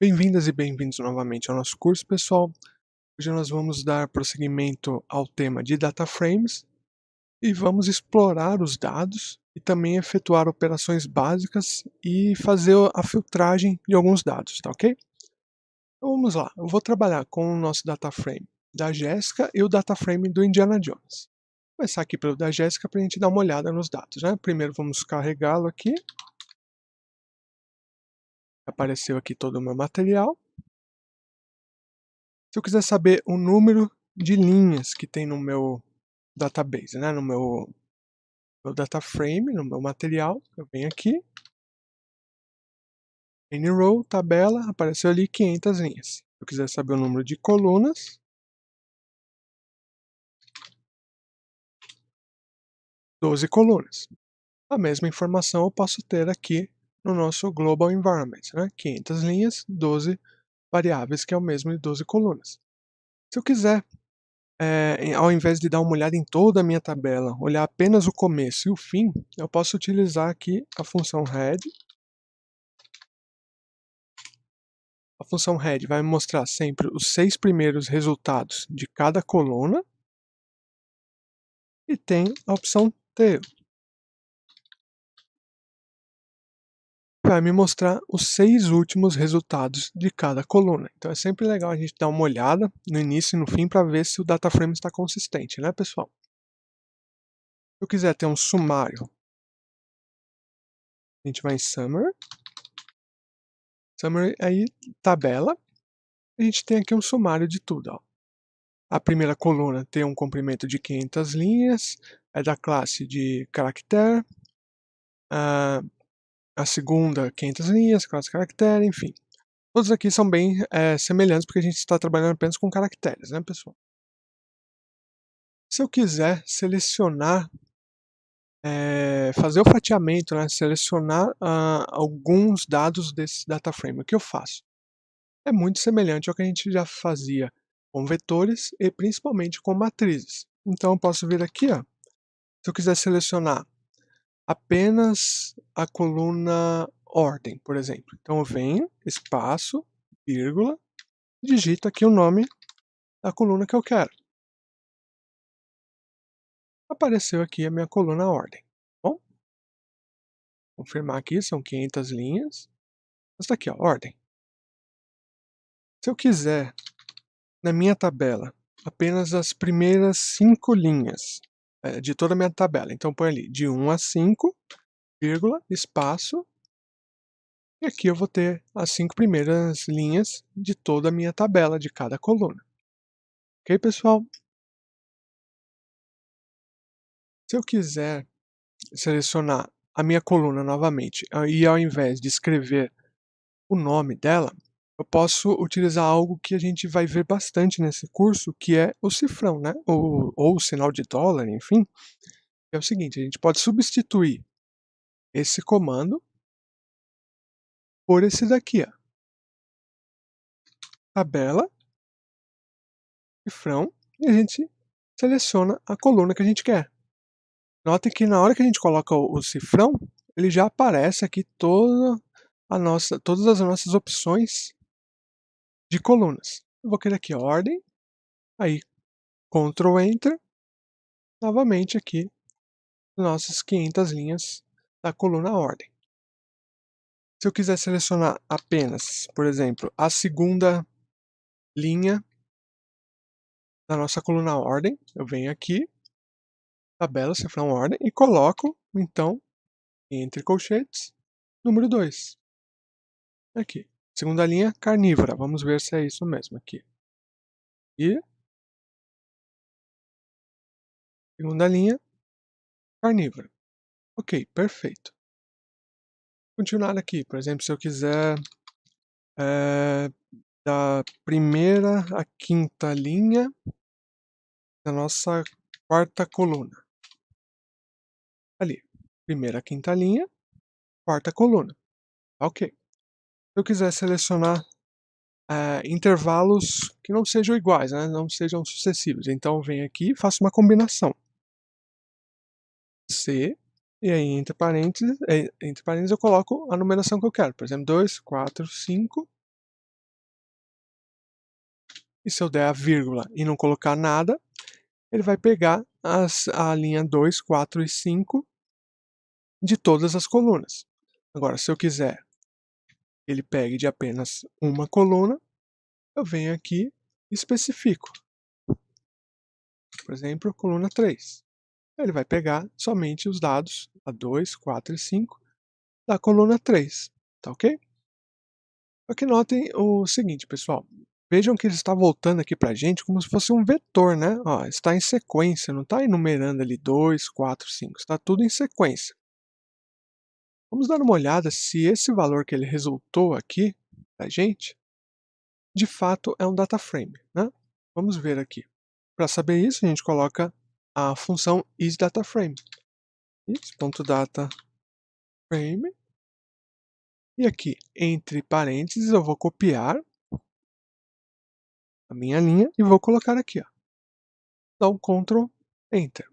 Bem-vindas e bem-vindos novamente ao nosso curso, pessoal. Hoje nós vamos dar prosseguimento ao tema de Data Frames e vamos explorar os dados e também efetuar operações básicas e fazer a filtragem de alguns dados, tá ok? Então vamos lá, eu vou trabalhar com o nosso Data Frame da Jéssica e o Data Frame do Indiana Jones. Vou começar aqui pelo da Jéssica para a gente dar uma olhada nos dados, né? Primeiro vamos carregá-lo aqui. Apareceu aqui todo o meu material. Se eu quiser saber o número de linhas que tem no meu database, né, no meu data frame, no meu material, eu venho aqui, N-row, tabela, apareceu ali 500 linhas. Se eu quiser saber o número de colunas, 12 colunas. A mesma informação eu posso ter aqui no nosso Global Environment, né, 500 linhas, 12 variáveis, que é o mesmo de 12 colunas. Se eu quiser ao invés de dar uma olhada em toda a minha tabela, olhar apenas o começo e o fim, eu posso utilizar aqui a função head. A função head vai me mostrar sempre os 6 primeiros resultados de cada coluna. E tem a opção tail. Vai me mostrar os 6 últimos resultados de cada coluna. Então é sempre legal a gente dar uma olhada no início e no fim para ver se o data frame está consistente, né, pessoal? Se eu quiser ter um sumário, a gente vai em Summary. Summary aí, tabela. A gente tem aqui um sumário de tudo. Ó. A primeira coluna tem um comprimento de 500 linhas, é da classe de caractere. A segunda, 500 linhas, classe caractere, enfim. Todos aqui são bem semelhantes, porque a gente está trabalhando apenas com caracteres, né, pessoal? Se eu quiser selecionar, fazer o fatiamento, né, selecionar alguns dados desse data frame, o que eu faço? É muito semelhante ao que a gente já fazia com vetores e principalmente com matrizes. Então eu posso vir aqui, ó, se eu quiser selecionar apenas a coluna ordem, por exemplo. Então eu venho, espaço, vírgula, digito aqui o nome da coluna que eu quero. Apareceu aqui a minha coluna ordem. Bom, confirmar aqui, são 500 linhas. Está aqui, ó, ordem. Se eu quiser, na minha tabela, apenas as primeiras 5 linhas de toda a minha tabela. Então põe ali de 1 a 5, vírgula, espaço. E aqui eu vou ter as 5 primeiras linhas de toda a minha tabela, de cada coluna. Ok, pessoal? Se eu quiser selecionar a minha coluna novamente e ao invés de escrever o nome dela, eu posso utilizar algo que a gente vai ver bastante nesse curso, que é o cifrão, né? Ou o sinal de dólar, enfim. É o seguinte, a gente pode substituir esse comando por esse daqui, ó. Tabela, cifrão, e a gente seleciona a coluna que a gente quer. Notem que na hora que a gente coloca o cifrão, ele já aparece aqui todas as nossas opções de colunas. Eu vou querer aqui a ordem, aí Ctrl Enter, novamente aqui nossas 500 linhas da coluna ordem. Se eu quiser selecionar apenas, por exemplo, a segunda linha da nossa coluna ordem, eu venho aqui, tabela, cifrão ordem, e coloco, então, entre colchetes, número 2. Aqui. Segunda linha, carnívora. Vamos ver se é isso mesmo aqui. E segunda linha, carnívora. Ok, perfeito. Continuar aqui, por exemplo, se eu quiser da primeira à quinta linha da nossa quarta coluna. Ali, primeira à quinta linha, quarta coluna. Ok. Se eu quiser selecionar intervalos que não sejam iguais, né? Não sejam sucessivos, então eu venho aqui e faço uma combinação. C, e aí entre parênteses eu coloco a numeração que eu quero, por exemplo, 2, 4, 5, E se eu der a vírgula e não colocar nada, ele vai pegar a linha 2, 4 e 5 de todas as colunas. Agora, se eu quiser que ele pegue de apenas uma coluna, eu venho aqui e especifico. Por exemplo, coluna 3. Ele vai pegar somente os dados a 2, 4 e 5 da coluna 3, tá ok? Só que notem o seguinte, pessoal. Vejam que ele está voltando aqui para a gente como se fosse um vetor, né? Ó, está em sequência, não está enumerando ali 2, 4, 5, está tudo em sequência. Vamos dar uma olhada se esse valor que ele resultou aqui para a gente, de fato é um data frame, né? Vamos ver aqui. Para saber isso, a gente coloca a função isDataFrame. is.dataframe. E aqui, entre parênteses, eu vou copiar a minha linha e vou colocar aqui. Ó. Dá um Ctrl Enter.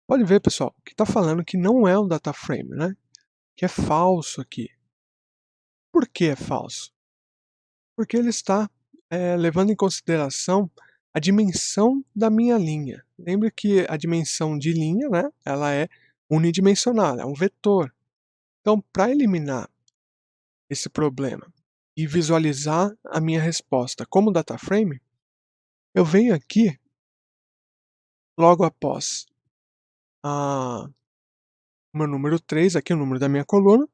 Pode ver, pessoal, que está falando que não é um data frame, né? Que é falso aqui. Por que é falso? Porque ele está levando em consideração a dimensão da minha linha. Lembre que a dimensão de linha, né? Ela é unidimensional, é um vetor. Então, para eliminar esse problema e visualizar a minha resposta como data frame, eu venho aqui logo após o meu número 3, aqui o número da minha coluna,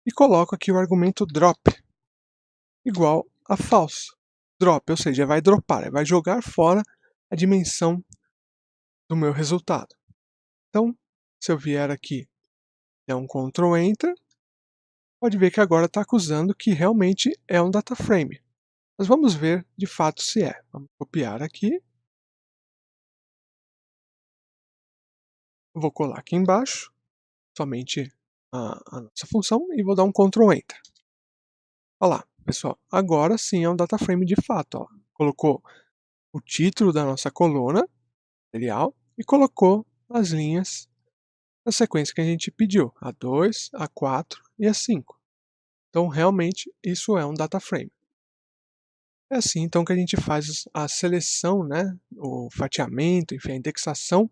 e coloco aqui o argumento drop igual a false. Drop, ou seja, vai dropar, vai jogar fora a dimensão do meu resultado. Então, se eu vier aqui, der um Ctrl Enter, pode ver que agora está acusando que realmente é um data frame. Mas vamos ver de fato se é. Vamos copiar aqui. Vou colar aqui embaixo, somente a nossa função, e vou dar um Ctrl Enter. Olha lá, pessoal, agora sim é um data frame de fato. Ó. Colocou o título da nossa coluna, material, e colocou as linhas na sequência que a gente pediu, a 2, a 4 e a 5. Então, realmente, isso é um data frame. É assim, então, que a gente faz a seleção, né, o fatiamento, enfim, a indexação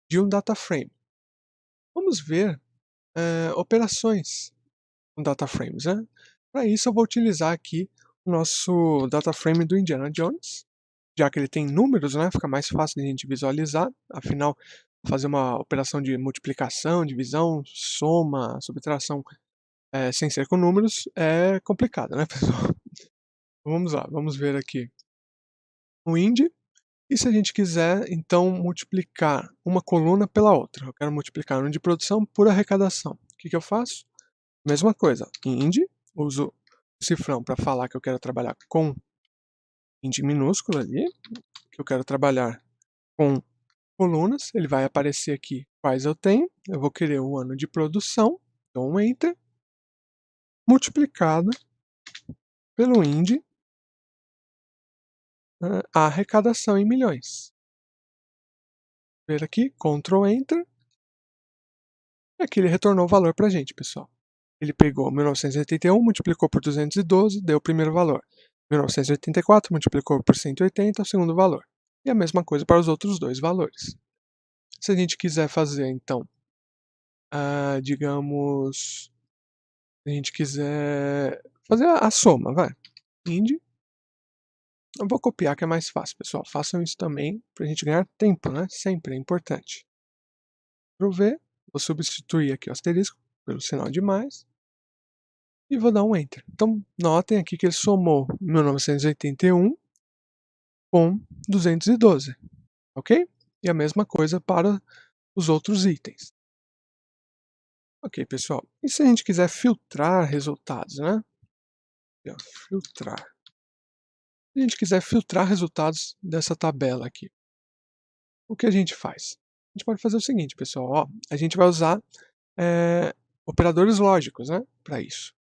de um data frame. Vamos ver operações com data frames. Né? Para isso, eu vou utilizar aqui o nosso data frame do Indiana Jones, já que ele tem números, né, fica mais fácil de a gente visualizar. Afinal, fazer uma operação de multiplicação, divisão, soma, subtração sem ser com números é complicado, né, pessoal? Vamos lá, vamos ver aqui o IND. E se a gente quiser, então, multiplicar uma coluna pela outra? Eu quero multiplicar o número de produção por arrecadação. O que eu faço? Mesma coisa, IND, uso o cifrão para falar que eu quero trabalhar com IND minúsculo ali, que eu quero trabalhar com colunas, ele vai aparecer aqui quais eu tenho, eu vou querer o ano de produção, dou um Enter, multiplicado pelo IND, a arrecadação em milhões. Ver aqui, Ctrl Enter, e aqui ele retornou o valor para a gente, pessoal. Ele pegou 1981, multiplicou por 212, deu o primeiro valor. 1984 multiplicou por 180, o segundo valor. E a mesma coisa para os outros dois valores. Se a gente quiser fazer, então, digamos, se a gente quiser fazer a soma, vai. IND. Eu vou copiar que é mais fácil, pessoal. Façam isso também para a gente ganhar tempo, né? Sempre é importante. Ctrl V, vou substituir aqui o asterisco pelo sinal de mais. E vou dar um Enter. Então, notem aqui que ele somou 1981 com 212, ok? E a mesma coisa para os outros itens. Ok, pessoal. E se a gente quiser filtrar resultados, né? Filtrar. Se a gente quiser filtrar resultados dessa tabela aqui, o que a gente faz? A gente pode fazer o seguinte, pessoal. Ó, a gente vai usar operadores lógicos, né? Para isso.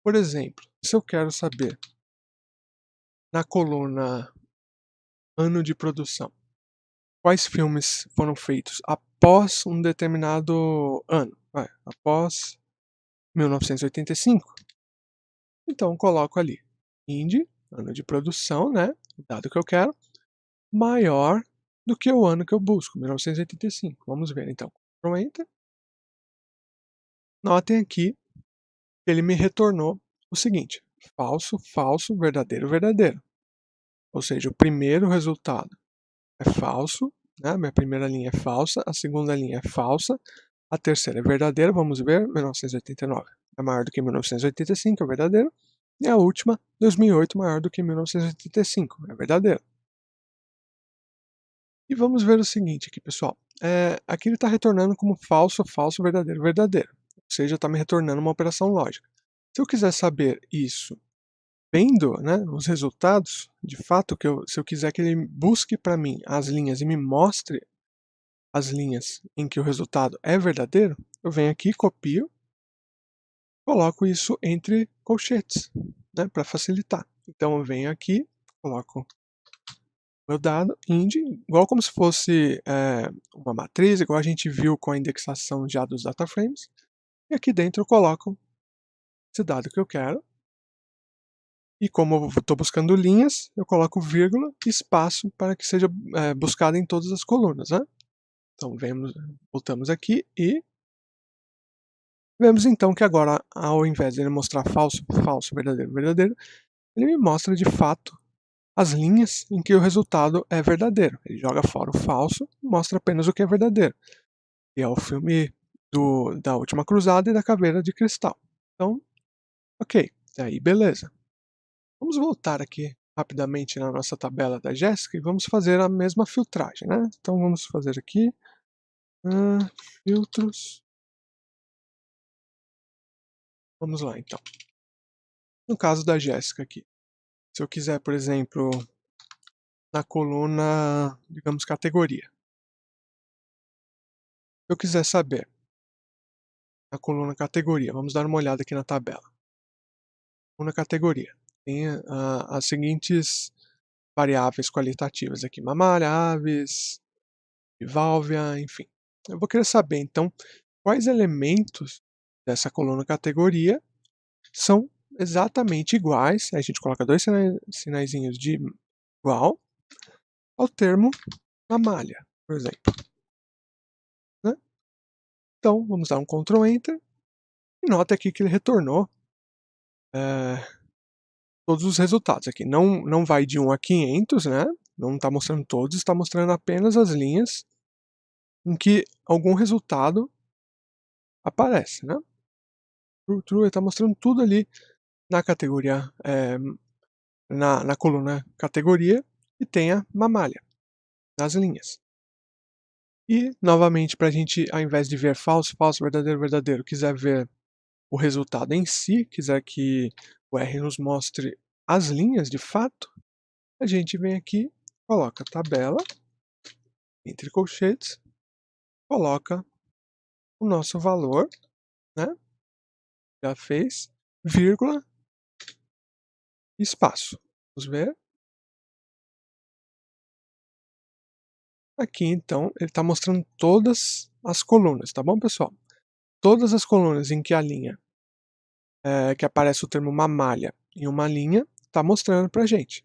Por exemplo, se eu quero saber na coluna ano de produção, quais filmes foram feitos após um determinado ano, após 1985. Então, coloco ali IND, ano de produção, né, o dado que eu quero, maior do que o ano que eu busco, 1985. Vamos ver então. Ctrl Enter. Notem aqui que ele me retornou o seguinte: falso, falso, verdadeiro, verdadeiro. Ou seja, o primeiro resultado é falso, né? A minha primeira linha é falsa, a segunda linha é falsa, a terceira é verdadeira, vamos ver, 1989 é maior do que 1985, é verdadeiro, e a última, 2008, maior do que 1985, é verdadeiro. E vamos ver o seguinte aqui, pessoal. Aqui ele está retornando como falso, falso, verdadeiro, verdadeiro. Ou seja, está me retornando uma operação lógica. Se eu quiser saber isso vendo, né, os resultados, de fato, se eu quiser que ele busque para mim as linhas e me mostre as linhas em que o resultado é verdadeiro, eu venho aqui, copio, coloco isso entre colchetes, né, para facilitar. Então eu venho aqui, coloco meu dado, int, igual como se fosse uma matriz, igual a gente viu com a indexação já dos data frames, e aqui dentro eu coloco esse dado que eu quero, e como eu estou buscando linhas, eu coloco vírgula e espaço para que seja buscado em todas as colunas, né? Então voltamos aqui e vemos então que agora, ao invés de ele mostrar falso, falso, verdadeiro, verdadeiro, ele me mostra de fato as linhas em que o resultado é verdadeiro. Ele joga fora o falso e mostra apenas o que é verdadeiro. E é o filme da Última Cruzada e da Caveira de Cristal. Então, ok, aí beleza. Vamos voltar aqui rapidamente na nossa tabela da Jéssica e vamos fazer a mesma filtragem, né? Então vamos fazer aqui, filtros. Vamos lá então. No caso da Jéssica aqui, se eu quiser, por exemplo, na coluna, digamos, categoria. Se eu quiser saber na coluna categoria, vamos dar uma olhada aqui na tabela. Coluna categoria. Tem as seguintes variáveis qualitativas aqui: mamária, aves, bivalvia, enfim. Eu vou querer saber, então, quais elementos dessa coluna categoria são exatamente iguais, aí a gente coloca dois sinaizinhos de igual ao termo mamália, por exemplo. Né? Então, vamos dar um Ctrl Enter, e nota aqui que ele retornou todos os resultados aqui. Não vai de 1 a 500, né? Não está mostrando todos, está mostrando apenas as linhas em que algum resultado aparece, né? True, ele está mostrando tudo ali na categoria, na coluna categoria, e tem a mamália nas linhas. E, novamente, para a gente, ao invés de ver falso, falso, verdadeiro, verdadeiro, quiser ver o resultado em si, quiser que o R nos mostre as linhas de fato, a gente vem aqui, coloca tabela, entre colchetes, coloca o nosso valor, né? Já fez, vírgula, espaço. Vamos ver. Aqui, então, ele está mostrando todas as colunas, tá bom, pessoal? Todas as colunas em que a linha, que aparece o termo mamália em uma linha, está mostrando para a gente.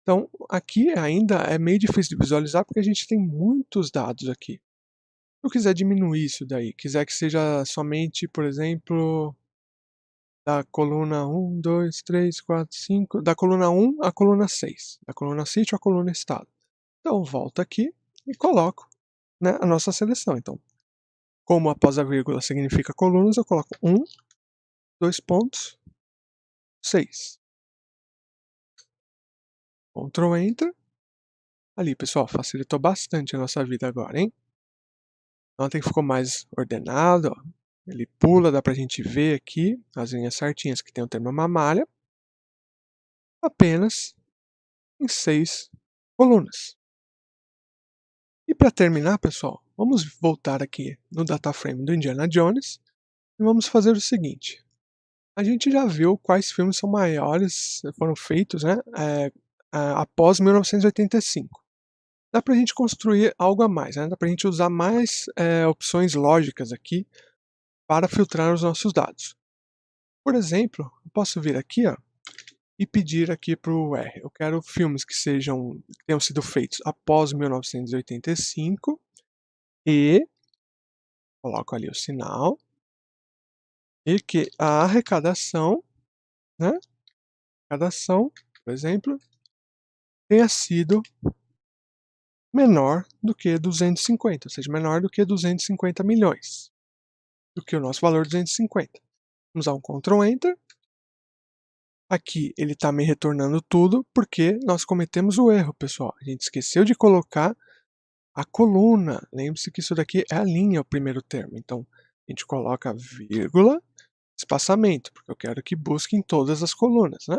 Então, aqui ainda é meio difícil de visualizar porque a gente tem muitos dados aqui. Se eu quiser diminuir isso daí, quiser que seja somente, por exemplo, da coluna 1, 2, 3, 4, 5, da coluna 1 à coluna 6, da coluna sítio à coluna estado. Então, volto aqui e coloco, né, a nossa seleção. Então, como após a vírgula significa colunas, eu coloco 1, 2 pontos, 6. Ctrl Enter. Ali, pessoal, facilitou bastante a nossa vida agora, hein? Notem que ficou mais ordenado, ó. Ele pula, dá pra gente ver aqui as linhas certinhas que tem o termo mamália, apenas em 6 colunas. E para terminar, pessoal, vamos voltar aqui no dataframe do Indiana Jones e vamos fazer o seguinte. A gente já viu quais filmes são maiores, foram feitos, né, após 1985. Dá pra gente construir algo a mais, né? Dá pra gente usar mais opções lógicas aqui para filtrar os nossos dados. Por exemplo, eu posso vir aqui, ó, e pedir aqui para o R. Eu quero filmes que tenham sido feitos após 1985 e coloco ali o sinal e que a arrecadação, né? Arrecadação, por exemplo, tenha sido menor do que 250, ou seja, menor do que 250 milhões, do que o nosso valor 250. Vamos dar um Ctrl Enter. Aqui ele está me retornando tudo porque nós cometemos o erro, pessoal. A gente esqueceu de colocar a coluna. Lembre-se que isso daqui é a linha, o primeiro termo. Então, a gente coloca vírgula, espaçamento, porque eu quero que busque em todas as colunas, né?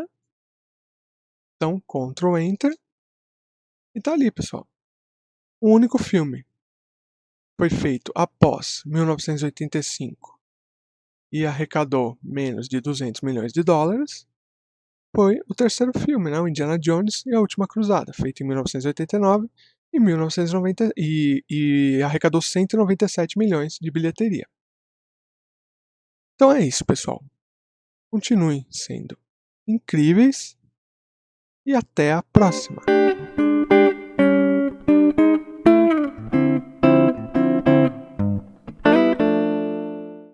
Então, Ctrl Enter. E tá ali, pessoal. O único filme foi feito após 1985 e arrecadou menos de 200 milhões de dólares. Foi o terceiro filme, né? O Indiana Jones e a Última Cruzada, feito em 1989 e 1990, e arrecadou 197 milhões de bilheteria. Então é isso, pessoal. Continuem sendo incríveis e até a próxima!